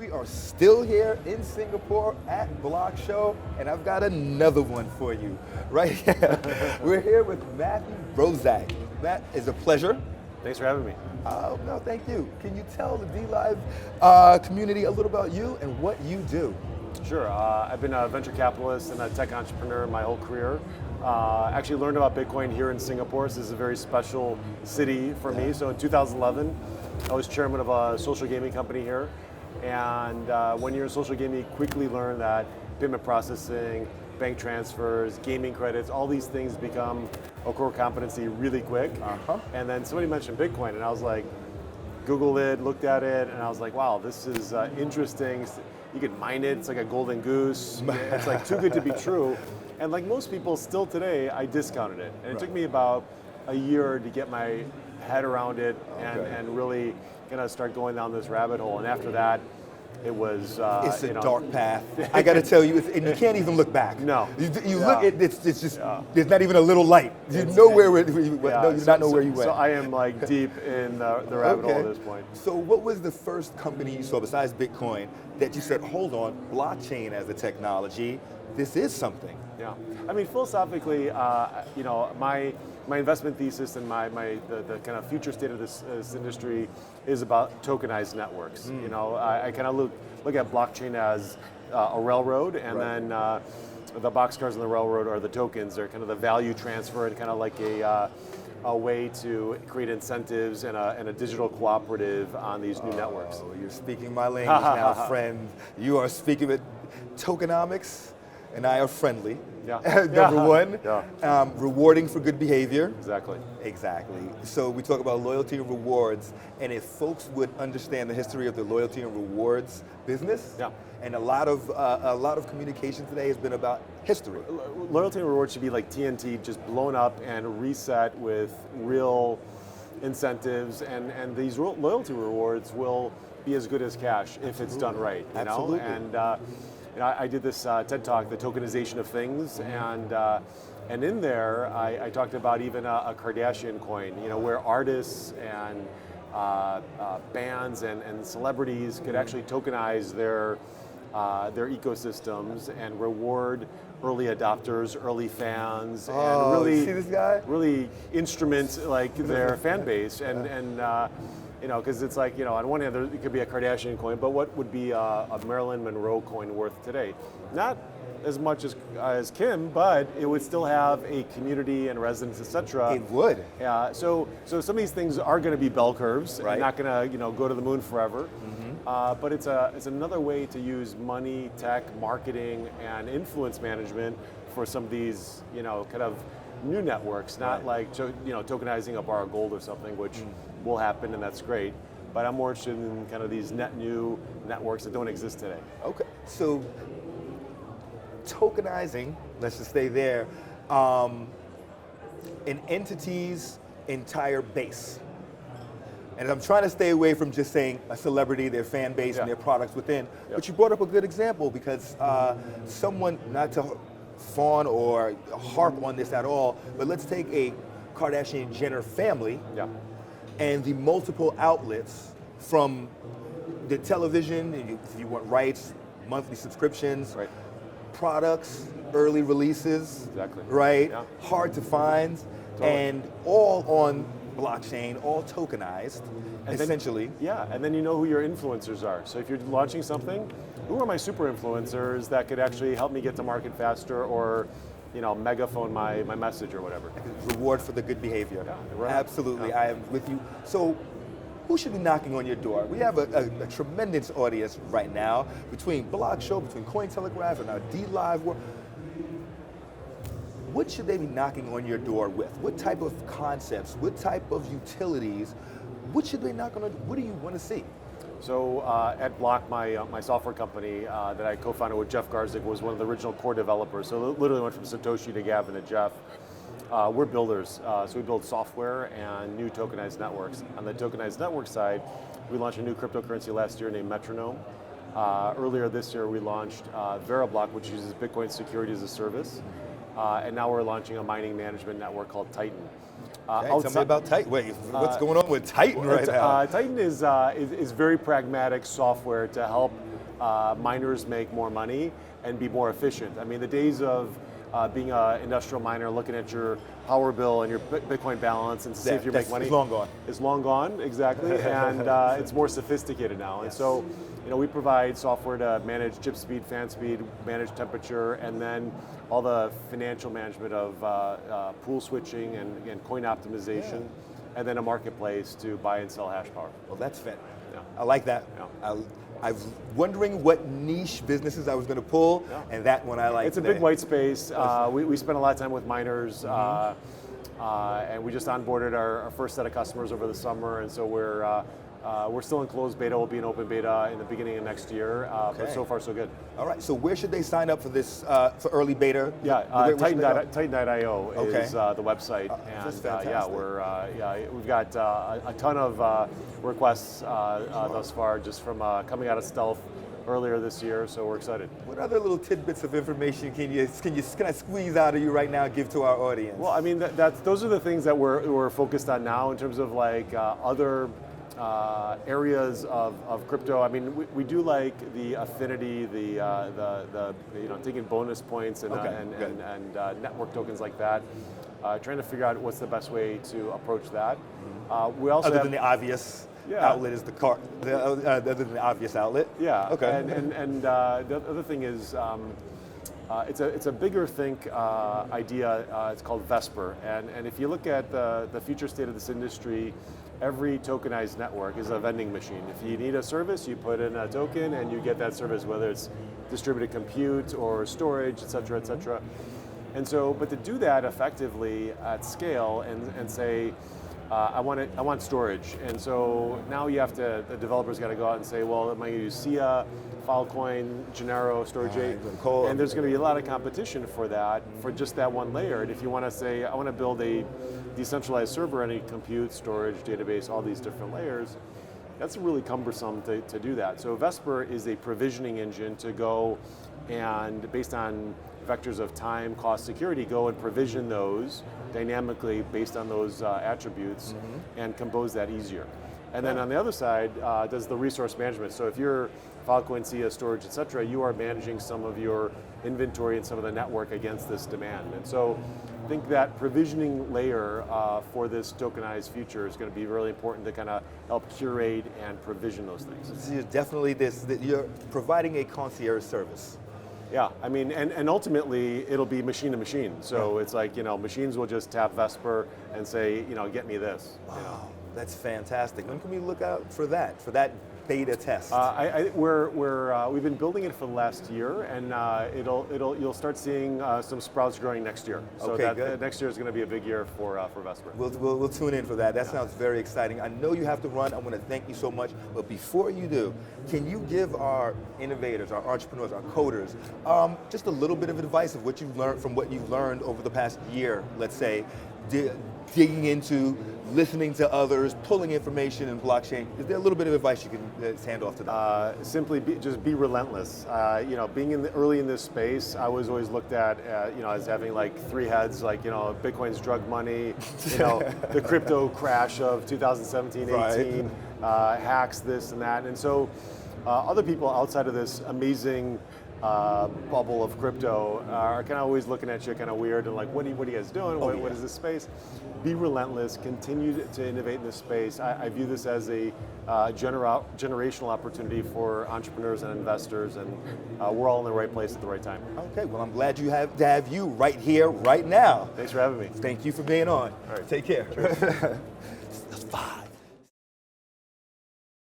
We are still here in Singapore at BlockShow, and I've got another one for you right here. We're here with Matthew Roszak. Matt, it's a pleasure. Thanks for having me. Oh, no, thank you. Can you tell the DLive community a little about you and what you do? Sure. I've been a venture capitalist and a tech entrepreneur my whole career. Actually learned about Bitcoin here in Singapore. So this is a very special city for me. So in 2011, I was chairman of a social gaming company here. And when you're in social gaming, you quickly learn that payment processing, bank transfers, gaming credits, all these things become a core competency really quick. And then somebody mentioned Bitcoin, and I was like, Googled it, looked at it, and I was like, wow, this is interesting. You can mine it, it's like a golden goose. It's like too good to be true. And like most people still today, I discounted it. And it took me about a year to get my head around it and really gonna start going down this rabbit hole. And after that, it was it's a dark path. I got to tell you, and you can't even look back. No, you look at it's just there's not even a little light. You know where you not know where you went. So I am like deep in the rabbit hole at this point. So what was the first company you saw besides Bitcoin that you said, hold on, blockchain as a technology, this is something? Yeah, I mean philosophically, you know, my investment thesis and the kind of future state of this industry is about tokenized networks. You know, I kind of look at blockchain as a railroad, and then the boxcars on the railroad are the tokens. They're kind of the value transfer and kind of like a way to create incentives and a digital cooperative on these new networks. You're speaking my language now, friend. You are speaking with tokenomics, and I are friendly. Number one, rewarding for good behavior. Exactly. So we talk about loyalty and rewards, and if folks would understand the history of the loyalty and rewards business, and a lot of communication today has been about history. Loyalty and rewards should be like TNT, just blown up and reset with real incentives, and these loyalty rewards will be as good as cash if it's done right. You know? And I did this TED Talk, the tokenization of things, and in there I talked about even a Kardashian coin, you know, where artists and bands and celebrities could actually tokenize their ecosystems and reward early adopters, early fans, and really see this guy? Really instrument like their fan base and. You know, because it's like, you know, on one hand, it could be a Kardashian coin, but what would be a Marilyn Monroe coin worth today? Not as much as Kim, but it would still have a community and residents, etc. It would. Yeah. So some of these things are going to be bell curves, and not going to, you know, go to the moon forever. But it's another way to use money, tech, marketing, and influence management for some of these, you know, kind of new networks, not like, you know, tokenizing a bar of gold or something, which will happen, and that's great. But I'm more interested in kind of these net new networks that don't exist today. Okay, so tokenizing, let's just stay there, an entity's entire base. And I'm trying to stay away from just saying a celebrity, their fan base, and their products within. But you brought up a good example because someone, not to fawn or harp on this at all, but let's take a Kardashian-Jenner family and the multiple outlets from the television, if you want rights, monthly subscriptions, products, early releases, right? Hard to find, and all on blockchain, all tokenized, and essentially. And then you know who your influencers are. So if you're launching something, who are my super influencers that could actually help me get to market faster or, you know, megaphone my message or whatever. Reward for the good behavior. Absolutely, I am with you. So who should be knocking on your door? We have a tremendous audience right now between BlockShow, between Cointelegraph and our DLive world. What should they be knocking on your door with? What type of concepts, what type of utilities, what should they knock on? What do you want to see? So at Bloq, my software company that I co-founded with Jeff Garzik was one of the original core developers. So literally went from Satoshi to Gavin to Jeff. We're builders, so we build software and new tokenized networks. On the tokenized network side, we launched a new cryptocurrency last year named Metronome. Earlier this year, we launched Bloq, which uses Bitcoin security as a service. And now we're launching a mining management network called Titan. Okay, tell me about Titan. Wait, what's going on with Titan right now? Titan is very pragmatic software to help miners make more money and be more efficient. I mean, the days of being an industrial miner, looking at your power bill and your Bitcoin balance and to see if you make money. It's long gone. It's long gone, exactly, and it's more sophisticated now. And so, we provide software to manage chip speed, fan speed, manage temperature, and then all the financial management of pool switching and coin optimization, and then a marketplace to buy and sell hash power. Well, that's fit. Yeah. I like that. Yeah. I was wondering what niche businesses I was going to pull, and that one I like. It's a big white space. We spend a lot of time with miners, and we just onboarded our first set of customers over the summer, and so we're still in closed beta. We'll be in open beta in the beginning of next year, but so far so good. All right, so where should they sign up for this, for early beta? Yeah, Titan.io is the website, and we've got a ton of requests thus far just from coming out of stealth earlier this year, so we're excited. What other little tidbits of information can I squeeze out of you right now and give to our audience? Well, I mean, those are the things that we're focused on now in terms of like other areas of crypto. I mean, we do like the affinity, the taking bonus points and network tokens like that. Trying to figure out what's the best way to approach that. We also other than the obvious outlet is other than the obvious outlet. Yeah. Okay. And the other thing is. It's a bigger think idea. It's called Vesper, and if you look at the future state of this industry, every tokenized network is a vending machine. If you need a service, you put in a token and you get that service, whether it's distributed compute or storage, et cetera, et cetera. And so, but to do that effectively at scale and say, I want storage. And so now the developer's got to go out and say, well, am I going to use SIA, Filecoin, Genero, Storage 8? And there's going to be a lot of competition for that, for just that one layer. And if you want to say, I want to build a decentralized server, any compute, storage, database, all these different layers, that's really cumbersome to do that. So Vesper is a provisioning engine to go and, based on vectors of time, cost, security, go and provision those dynamically based on those attributes and compose that easier. And then on the other side, does the resource management. So if you're Filecoin, SIA, storage, et cetera, you are managing some of your inventory and some of the network against this demand. And so I think that provisioning layer for this tokenized future is going to be really important to kind of help curate and provision those things. So definitely you're providing a concierge service. Yeah, I mean, and ultimately it'll be machine to machine. So it's like, machines will just tap Vesper and say, get me this. Wow, that's fantastic. When can we look out for that beta test? We've been building it for the last year, and you'll start seeing some sprouts growing next year. So good. Next year is going to be a big year for Vesper. We'll tune in for that. That sounds very exciting. I know you have to run. I want to thank you so much. But before you do, can you give our innovators, our entrepreneurs, our coders, just a little bit of advice of what you've learned over the past year, let's say, digging into, listening to others, pulling information in blockchain? Is there a little bit of advice you can hand off to them? Simply just be relentless. Being early in this space, I was always looked at, as having like three heads, like, Bitcoin's drug money, the crypto crash of 2017, 18, hacks, this and that. And so other people outside of this amazing bubble of crypto are kind of always looking at you kind of weird and like, what are you guys doing? What is this space? Be relentless, continue to innovate in this space. I view this as a generational opportunity for entrepreneurs and investors, and we're all in the right place at the right time. Okay, well, I'm glad to have you right here, right now. Thanks for having me. Thank you for being on. All right. Take care.